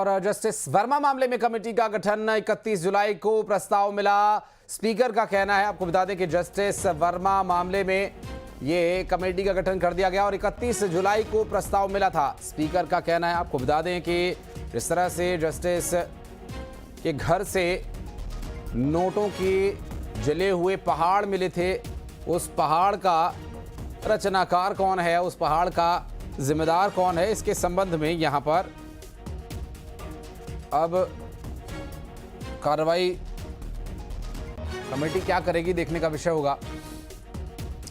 और जस्टिस वर्मा मामले में कमेटी का गठन 31 जुलाई को प्रस्ताव मिला। स्पीकर का कहना है, आपको बता दें कि जस्टिस वर्मा मामले में ये कमेटी का गठन कर दिया गया और 31 जुलाई को प्रस्ताव मिला था। स्पीकर का कहना है, आपको बता दें कि जिस तरह से जस्टिस के घर से नोटों के जले हुए पहाड़ मिले थे, उस पहाड़ का रचनाकार कौन है, उस पहाड़ का जिम्मेदार कौन है, इसके संबंध में यहां पर अब कार्रवाई कमेटी क्या करेगी देखने का विषय होगा।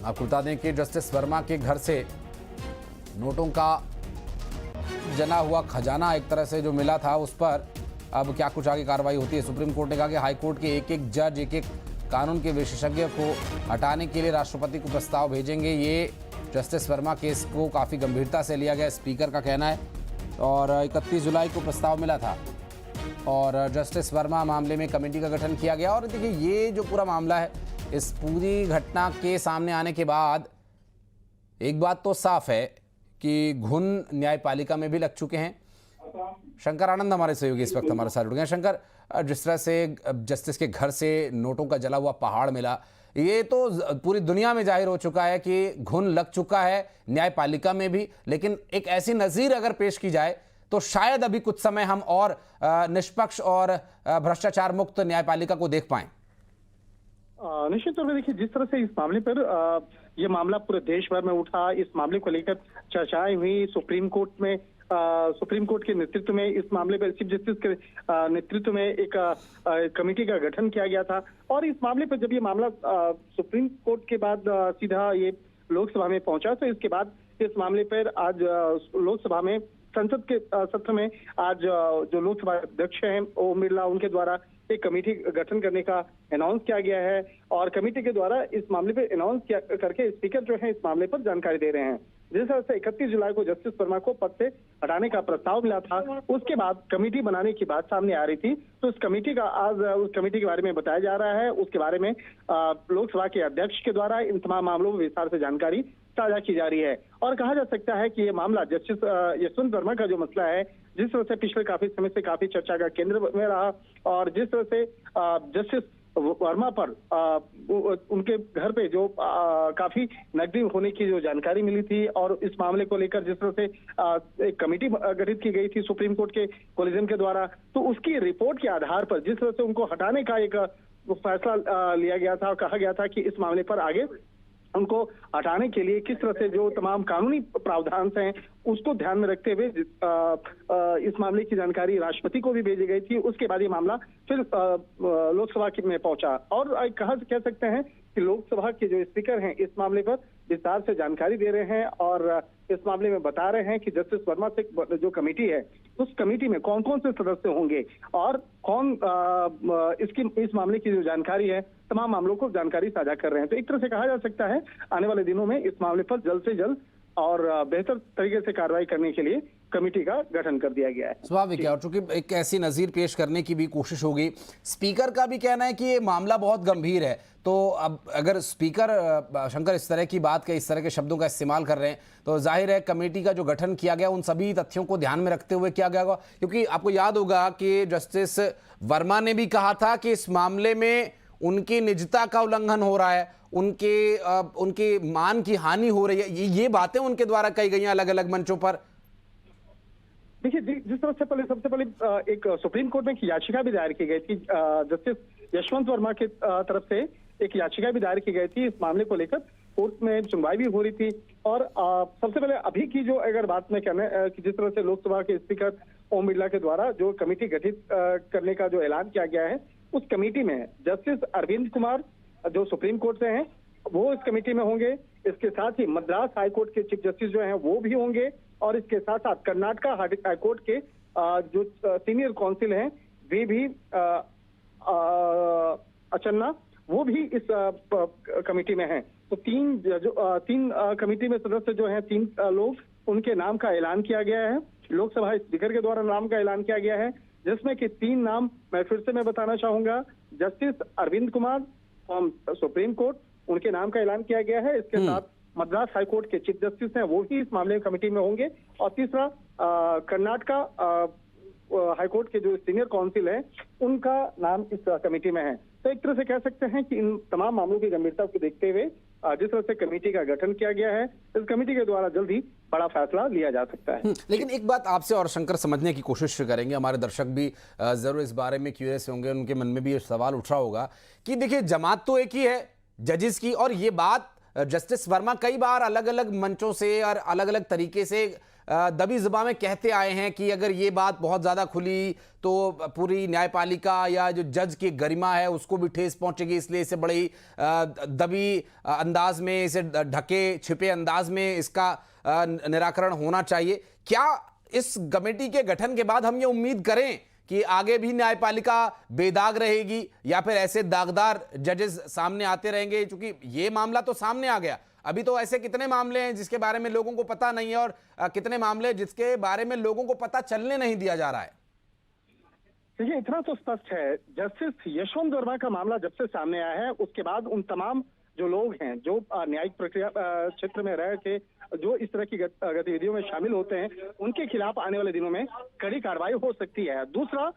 आपको बता दें कि जस्टिस वर्मा के घर से नोटों का जना हुआ खजाना एक तरह से जो मिला था, उस पर अब क्या कुछ आगे कार्रवाई होती है। सुप्रीम कोर्ट ने कहा कि हाई कोर्ट के एक एक जज, एक एक कानून के विशेषज्ञ को हटाने के लिए राष्ट्रपति को प्रस्ताव भेजेंगे। ये जस्टिस वर्मा केस को काफ़ी गंभीरता से लिया गया, स्पीकर का कहना है। और 31 जुलाई को प्रस्ताव मिला था और जस्टिस वर्मा मामले में कमेटी का गठन किया गया। और देखिए, ये जो पूरा मामला है, इस पूरी घटना के सामने आने के बाद एक बात तो साफ है कि घुन न्यायपालिका में भी लग चुके हैं। शंकर आनंद हमारे सहयोगी इस वक्त हमारे साथ जुड़ गए हैं। शंकर, जिस तरह से जस्टिस के घर से नोटों का जला हुआ पहाड़ मिला, ये तो पूरी दुनिया में जाहिर हो चुका है कि घुन लग चुका है न्यायपालिका में भी। लेकिन एक ऐसी नज़ीर अगर पेश की जाए तो शायद अभी कुछ समय हम और निष्पक्ष और भ्रष्टाचार मुक्त न्यायपालिका को देख पाएं। निश्चित तौर पर देखिए, जिस तरह से इस मामले पर यह मामला पूरे देश भर में उठा, इस मामले को लेकर चर्चाएं हुई सुप्रीम कोर्ट में। सुप्रीम कोर्ट के नेतृत्व में इस मामले पर चीफ जस्टिस के नेतृत्व में एक कमेटी का गठन किया गया था। और इस मामले पर जब ये मामला सुप्रीम कोर्ट के बाद सीधा ये लोकसभा में पहुंचा, तो इसके बाद इस मामले पर आज लोकसभा में संसद के सत्र में आज जो लोकसभा अध्यक्ष हैं ओम बिरला, उनके द्वारा एक कमेटी गठन करने का अनाउंस किया गया है। और कमेटी के द्वारा इस मामले पर अनाउंस किया करके स्पीकर जो है इस मामले पर जानकारी दे रहे हैं। जिस तरह से 31 जुलाई को जस्टिस वर्मा को पद से हटाने का प्रस्ताव मिला था, उसके बाद कमेटी बनाने की बात सामने आ रही थी। तो इस कमेटी का आज उस कमेटी के बारे में बताया जा रहा है। उसके बारे में लोकसभा के अध्यक्ष के द्वारा इन तमाम मामलों में विस्तार से जानकारी साझा की जा रही है। और कहा जा सकता है कि ये मामला जस्टिस यशवंत वर्मा का जो मसला है, जिस तरह से पिछले काफी समय से काफी चर्चा का केंद्र में रहा, और जिस तरह से जस्टिस वर्मा पर उनके घर पे जो काफी नकदी होने की जो जानकारी मिली थी, और इस मामले को लेकर जिस तरह से एक कमेटी गठित की गई थी सुप्रीम कोर्ट के कोलिजन के द्वारा, तो उसकी रिपोर्ट के आधार पर जिस तरह से उनको हटाने का एक फैसला लिया गया था और कहा गया था कि इस मामले पर आगे उनको हटाने के लिए किस तरह से जो तमाम कानूनी प्रावधान हैं उसको ध्यान में रखते हुए इस मामले की जानकारी राष्ट्रपति को भी भेजी गई थी। उसके बाद ये मामला फिर लोकसभा में पहुंचा। और कह सकते हैं कि लोकसभा के जो स्पीकर हैं इस मामले पर विस्तार से जानकारी दे रहे हैं और इस मामले में बता रहे हैं कि जस्टिस वर्मा से जो कमेटी है, उस कमेटी में कौन कौन से सदस्य होंगे और कौन इस मामले की जो जानकारी है, तमाम मामलों को जानकारी साझा कर रहे हैं। तो एक तरह से कहा जा सकता है आने वाले दिनों में इस मामले पर जल्द से जल्द और बेहतर तरीके से कार्रवाई करने के लिए कमेटी का गठन कर दिया गया है। स्वाभाविक है, और चूंकि एक ऐसी नज़ीर पेश करने की भी कोशिश होगी। स्पीकर का भी कहना है कि ये मामला बहुत गंभीर है। तो अब अगर स्पीकर शंकर इस तरह की बात के, इस तरह के शब्दों का इस्तेमाल कर रहे हैं, तो जाहिर है कमेटी का जो गठन किया गया उन सभी तथ्यों को ध्यान में रखते हुए किया गया होगा। क्योंकि आपको याद होगा कि जस्टिस वर्मा ने भी कहा था कि इस मामले में उनकी निजता का उल्लंघन हो रहा है, उनके मान की हानि हो रही है। ये बातें उनके द्वारा कही गई हैं अलग अलग मंचों पर। देखिए, जिस तरह से सबसे पहले एक सुप्रीम कोर्ट में एक याचिका भी दायर की गई थी, जस्टिस यशवंत वर्मा की तरफ से एक याचिका भी दायर की गई थी इस मामले को लेकर। कोर्ट में सुनवाई भी हो रही थी। और सबसे पहले अभी की जो अगर बात में कहना कि जिस तरह से लोकसभा के स्पीकर ओम बिरला के द्वारा जो कमेटी गठित करने का जो ऐलान किया गया है, उस कमेटी में जस्टिस अरविंद कुमार जो सुप्रीम कोर्ट से हैं वो इस कमेटी में होंगे। इसके साथ ही मद्रास हाईकोर्ट के चीफ जस्टिस जो हैं वो भी होंगे, और इसके साथ साथ कर्नाटका हाईकोर्ट के जो सीनियर काउंसिल हैं वे भी अचन्ना, वो भी इस कमेटी में हैं। तो तीन कमेटी में सदस्य जो हैं, 3 लोग, उनके नाम का ऐलान किया गया है। लोकसभा स्पीकर के द्वारा नाम का ऐलान किया गया है, जिसमें कि 3 नाम मैं फिर से बताना चाहूंगा। Justice Arvind Kumar from supreme court, उनके नाम का ऐलान किया गया है। इसके साथ मद्रास हाईकोर्ट के चीफ जस्टिस हैं, वो भी इस मामले में कमेटी में होंगे। और तीसरा कर्नाटका हाईकोर्ट के जो सीनियर काउंसिल है उनका नाम इस कमेटी में है। तो एक तरह से कह सकते हैं कि इन तमाम मामलों की गंभीरता को देखते हुए जिस तरह से कमेटी का गठन किया गया है, इस कमेटी के द्वारा जल्द ही बड़ा फैसला लिया जा सकता है। लेकिन एक बात आपसे और शंकर समझने की कोशिश करेंगे, हमारे दर्शक भी जरूर इस बारे में क्यूरियस होंगे, उनके मन में भी ये सवाल उठ रहा होगा कि देखिए जमात तो एक ही है जजेस की, और ये बात जस्टिस वर्मा कई बार अलग अलग मंचों से और अलग अलग तरीके से दबी जुबान में कहते आए हैं कि अगर ये बात बहुत ज्यादा खुली तो पूरी न्यायपालिका या जो जज की गरिमा है उसको भी ठेस पहुंचेगी, इसलिए इसे बड़ी दबी अंदाज में, इसे ढके छिपे अंदाज में इसका निराकरण होना चाहिए। क्या इस कमेटी के गठन के बाद हम ये उम्मीद करें कि आगे भी न्यायपालिका बेदाग रहेगी या फिर ऐसे दागदार जजेस सामने आते रहेंगे? क्योंकि ये मामला तो सामने आ गया, अभी तो ऐसे कितने मामले हैं जिसके बारे में लोगों को पता नहीं है, और कितने मामले जिसके बारे में लोगों को पता चलने नहीं दिया जा रहा है। देखिए, इतना तो स्पष्ट है, जस्टिस यशवंत वर्मा का मामला जब से सामने आया है उसके बाद उन तमाम जो लोग हैं जो न्यायिक प्रक्रिया क्षेत्र में रह के जो इस तरह की गतिविधियों में शामिल होते हैं, उनके खिलाफ आने वाले दिनों में कड़ी कार्रवाई हो सकती है। दूसरा,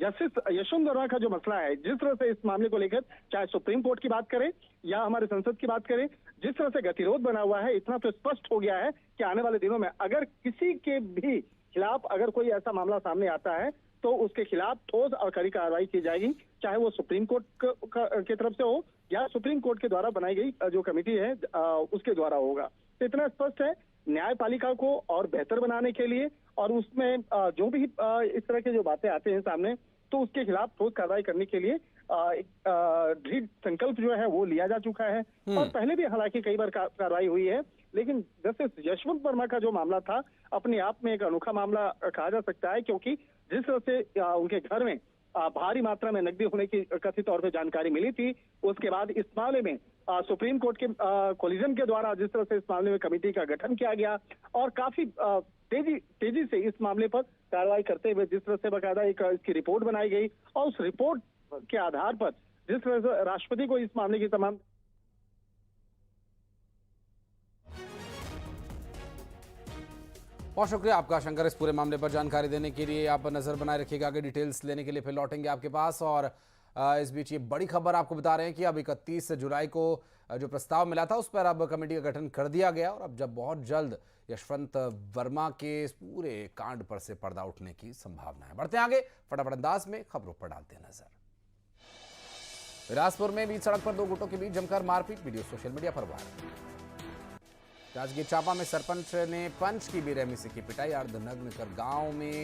जस्टिस यशवंत वर्मा का जो मसला है, जिस तरह से इस मामले को लेकर चाहे सुप्रीम कोर्ट की बात करें या हमारे संसद की बात करें, जिस तरह से गतिरोध बना हुआ है, इतना तो स्पष्ट हो गया है कि आने वाले दिनों में अगर किसी के भी खिलाफ अगर कोई ऐसा मामला सामने आता है तो उसके खिलाफ ठोस और कड़ी कार्रवाई की जाएगी, चाहे वो सुप्रीम कोर्ट की तरफ से हो या सुप्रीम कोर्ट के द्वारा बनाई गई जो कमेटी है उसके द्वारा होगा। तो इतना स्पष्ट है, न्यायपालिका को और बेहतर बनाने के लिए और उसमें जो भी इस तरह के जो बातें आते हैं सामने, तो उसके खिलाफ ठोस कार्रवाई करने के लिए दृढ़ संकल्प जो है वो लिया जा चुका है। और पहले भी हालांकि कई बार कार्रवाई हुई है, लेकिन जस्टिस यशवंत वर्मा का जो मामला था अपने आप में एक अनोखा मामला कहा जा सकता है, क्योंकि जिस तरह से उनके घर में भारी मात्रा में नकदी होने की कथित तौर पे जानकारी मिली थी, उसके बाद इस मामले में सुप्रीम कोर्ट के कोलिजन के द्वारा जिस तरह से इस मामले में कमेटी का गठन किया गया और काफी तेजी से इस मामले पर कार्रवाई करते हुए जिस तरह से बाकायदा एक इसकी रिपोर्ट बनाई गई और उस रिपोर्ट के आधार पर जिस तरह से राष्ट्रपति को इस मामले की तमाम बहुत शुक्रिया आपका शंकर, इस पूरे मामले पर जानकारी देने के लिए। आप नजर बनाए रखिएगा, आगे डिटेल्स लेने के लिए फिर लौटेंगे आपके पास। और इस बीच ये बड़ी खबर आपको बता रहे हैं कि अब 31 जुलाई को जो प्रस्ताव मिला था उस पर अब कमेटी का गठन कर दिया गया, और अब जब बहुत जल्द यशवंत वर्मा के इस पूरे कांड पर से पर्दा उठने की संभावना है। बढ़ते हैं आगे, फटाफट अंदाज में खबरों पर डालते हैं नजर। बिलासपुर में बीच सड़क पर दो गुटों के बीच जमकर मारपीट, वीडियो सोशल मीडिया पर वायरल। जांजगीर चांपा में सरपंच ने पंच की बेरहमी से की पिटाई, अर्धनग्न कर गांव में